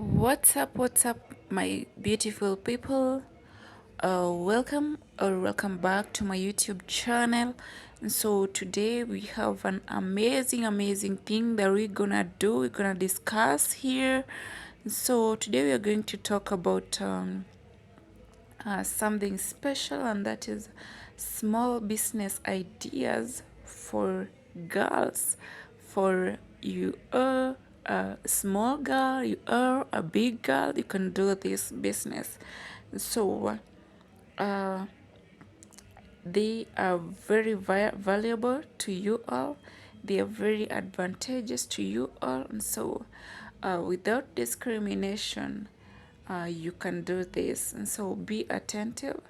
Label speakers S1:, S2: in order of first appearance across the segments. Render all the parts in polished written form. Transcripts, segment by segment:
S1: What's up, my beautiful people? Welcome back to my YouTube channel. And so today we have an amazing thing that we're gonna discuss here. So today we are going to talk about something special, and that is small business ideas for girls. For you are a small girl, you are a big girl, you can do this business. So uh, they are very valuable to you all. They are very advantageous to you all. And so without discrimination, you can do this. And so be attentive.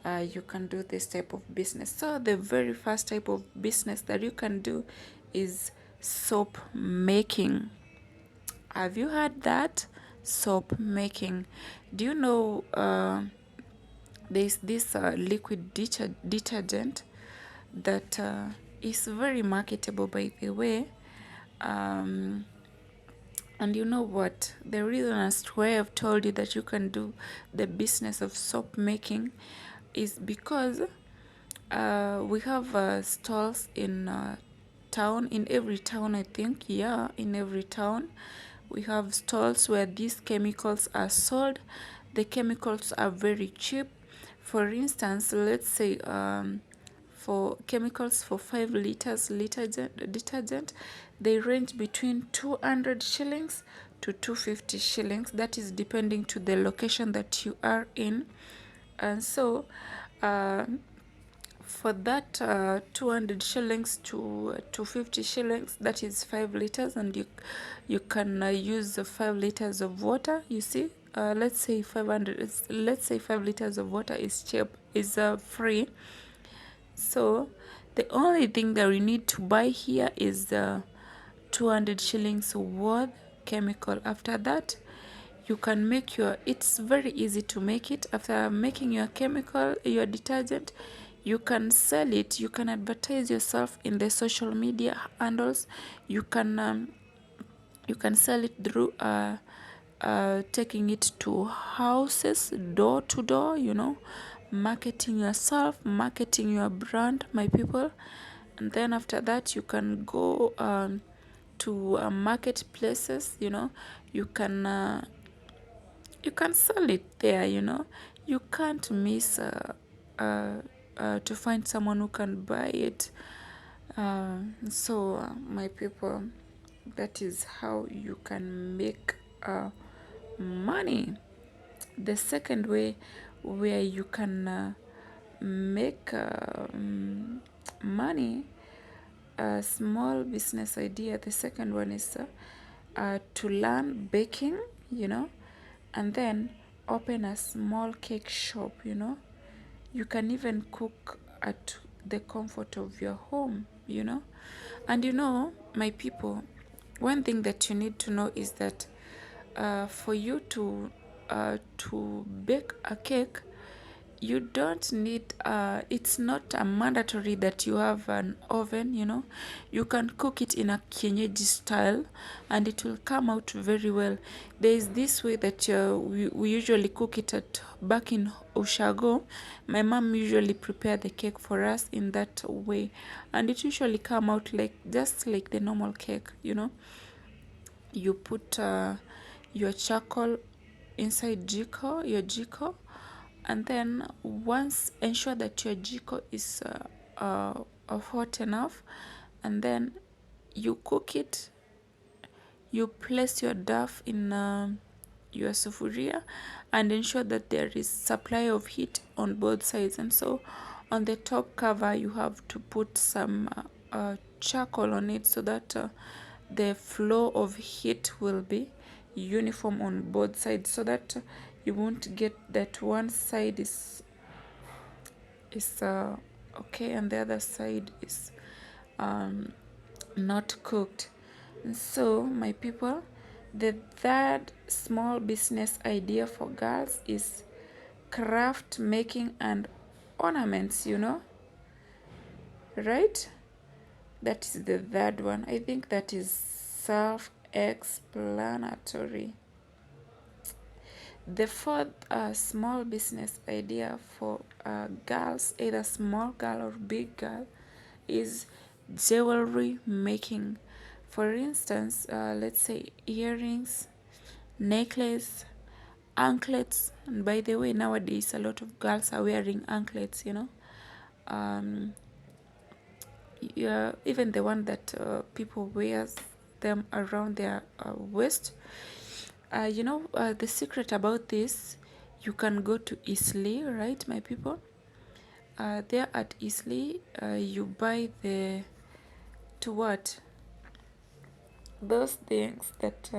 S1: You can do this type of business. So the very first type of business that you can do is soap making. Have you heard that? Soap making. Do you know there's this liquid detergent that is very marketable, by the way. Um, and you know what? The reason as to why I've told you that you can do the business of soap making is because we have stalls in town, in every town, I think. Yeah, in every town. We have stalls where these chemicals are sold. The chemicals are very cheap. For instance, let's say for chemicals for 5 liters detergent, they range between 200 shillings to 250 shillings. That is depending to the location that you are in. And so uh, for that 200 shillings to 250 shillings, that is 5 liters, and you can use the 5 liters of water. You see, let's say 500, let's say 5 liters of water is cheap, is free. So the only thing that we need to buy here is the 200 shillings worth chemical. After that, you can make your, it's very easy to make it. After making your chemical, your detergent, you can sell it. You can advertise yourself in the social media handles. You can sell it through taking it to houses, door to door, marketing yourself, marketing your brand, my people. And then after that, you can go to marketplaces. You can sell it there. You can't miss to find someone who can buy it. My people, that is how you can make money. The second way where you can make money, a small business idea. The second one is to learn baking, and then open a small cake shop. You can even cook at the comfort of your home. And my people, one thing that you need to know is that for you to bake a cake, you don't need it's not a mandatory that you have an oven. You can cook it in a kienyeji style and it will come out very well. There is this way that we usually cook it at back in Ushago. My mom usually prepare the cake for us in that way, and it usually come out like just like the normal cake. You put your charcoal inside your jiko, and then once ensure that your jiko is hot enough, and then you cook it. You place your dough in your sufuria and ensure that there is supply of heat on both sides. And so on the top cover you have to put some charcoal on it, so that the flow of heat will be uniform on both sides, so that you won't get that one side is okay and the other side is not cooked. And so my people, the third small business idea for girls is craft making and ornaments. Right? That is the third one. I think that is self-explanatory. The fourth small business idea for girls, either small girl or big girl, is jewelry making. For instance, let's say earrings, necklace, anklets. And by the way, nowadays a lot of girls are wearing anklets, you know. Um, yeah, even the one that people wears them around their waist. The secret about this, you can go to Eastleigh, right, my people? There at Eastleigh, you buy to what? Those things that,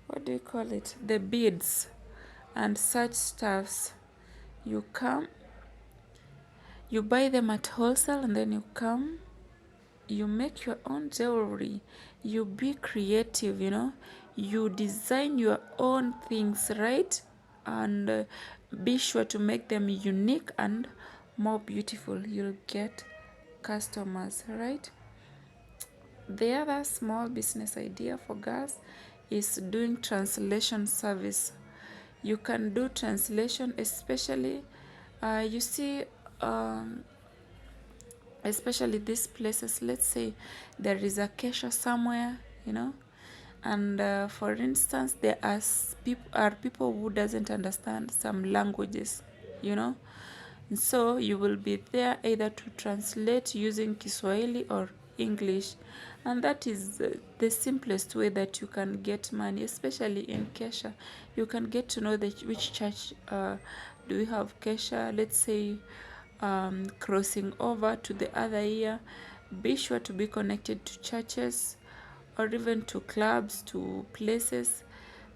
S1: what do you call it? The beads and such stuffs. You come, you buy them at wholesale, and then you come, you make your own jewelry. You be creative, you know. You design your own things, right? And be sure to make them unique and more beautiful. You'll get customers, right? The other small business idea for girls is doing translation service. You can do translation, especially, you see, um, especially these places. Let's say there is a Kesha somewhere, you know, and for instance, there are people who doesn't understand some languages, you know. And so you will be there either to translate using Kiswahili or English. And that is the simplest way that you can get money, especially in Kesha. You can get to know which church do we have Kesha. Let's say crossing over to the other year. Be sure to be connected to churches or even to clubs, to places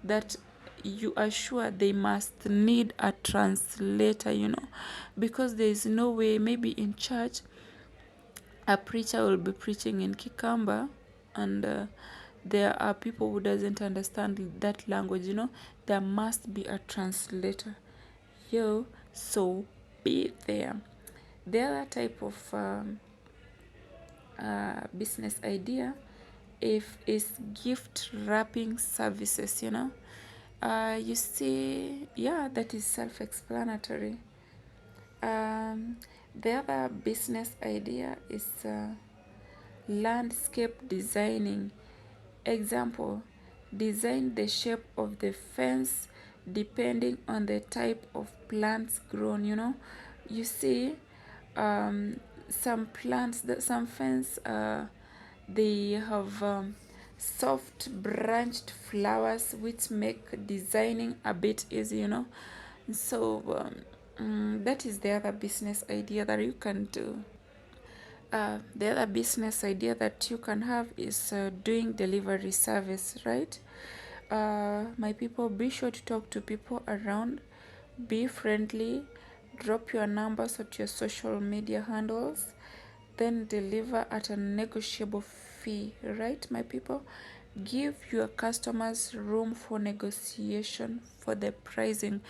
S1: that you are sure they must need a translator, you know, because there is no way, maybe in church, a preacher will be preaching in Kikamba, and there are people who doesn't understand that language, you know. There must be a translator. So be there. The other type of business idea if is gift wrapping services, you know. You see, yeah, that is self-explanatory. The other business idea is landscape designing. Example, design the shape of the fence depending on the type of plants grown, you know. You see, some plants, some fence, they have soft branched flowers which make designing a bit easy, you know. So that is the other business idea that you can do. The other business idea that you can have is doing delivery service, right? My people, be sure to talk to people around, be friendly, drop your numbers at your social media handles, then deliver at a negotiable fee, right, my people? Give your customers room for negotiation for the pricing,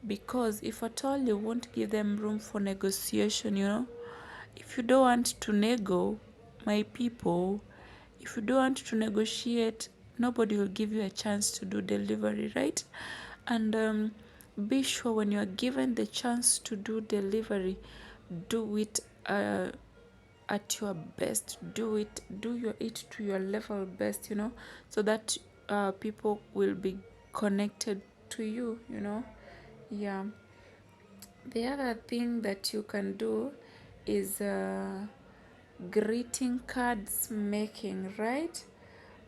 S1: because if at all you won't give them room for negotiation, you know, if you don't want to nego, my people, if you don't want to negotiate, nobody will give you a chance to do delivery, right? And be sure when you are given the chance to do delivery, do it at your best. Do it to your level best, you know, so that people will be connected to you, you know. Yeah. The other thing that you can do is greeting cards making, right?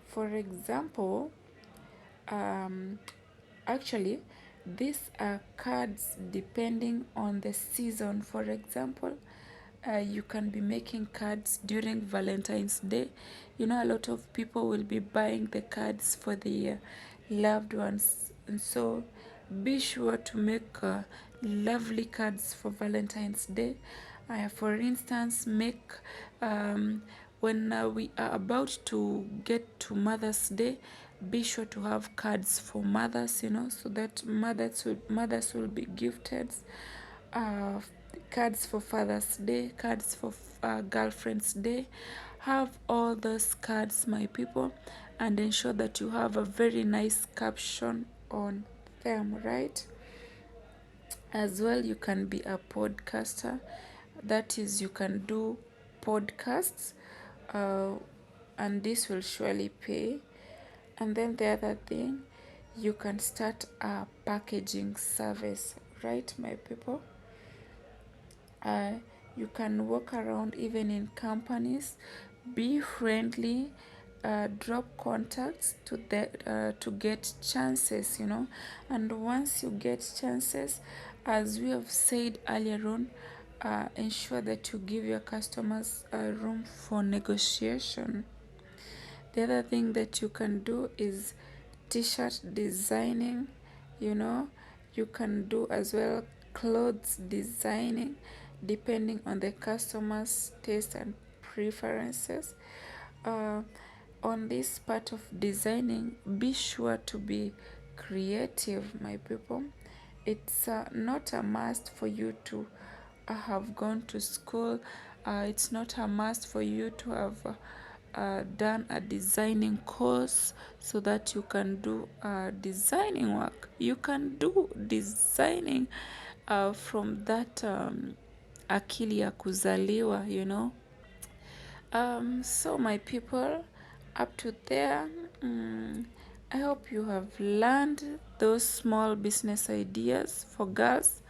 S1: For example, um, actually, these are cards depending on the season. For example, you can be making cards during Valentine's Day. You know, a lot of people will be buying the cards for their loved ones. And so be sure to make lovely cards for Valentine's Day. For instance, make when we are about to get to Mother's Day, be sure to have cards for mothers, you know, so that mothers will be gifted. Uh, Cards for Father's Day, cards for Girlfriend's Day. Have all those cards, my people, and ensure that you have a very nice caption on them, right? As well, you can be a podcaster. That is, you can do podcasts, uh, and this will surely pay. And then the other thing, you can start a packaging service, right, my people? uh, you can walk around even in companies, be friendly, drop contacts to get chances, and once you get chances, as we have said earlier on, ensure that you give your customers room for negotiation. The other thing that you can do is t-shirt designing, you know. You can do as well clothes designing, depending on the customer's taste and preferences. uh, on this part of designing, be sure to be creative, my people. It's not a must for you to have gone to school. It's not a must for you to have done a designing course so that you can do designing work. You can do designing from that akili ya kuzaliwa, So my people, up to there, I hope you have learned those small business ideas for girls,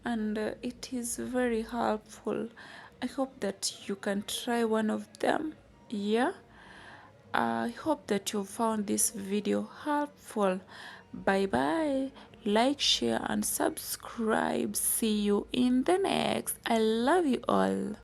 S1: and it is very helpful. I hope that you can try one of them. Yeah, I hope that you found this video helpful. Bye bye. Like, share, and subscribe. See you in the next. I love you all.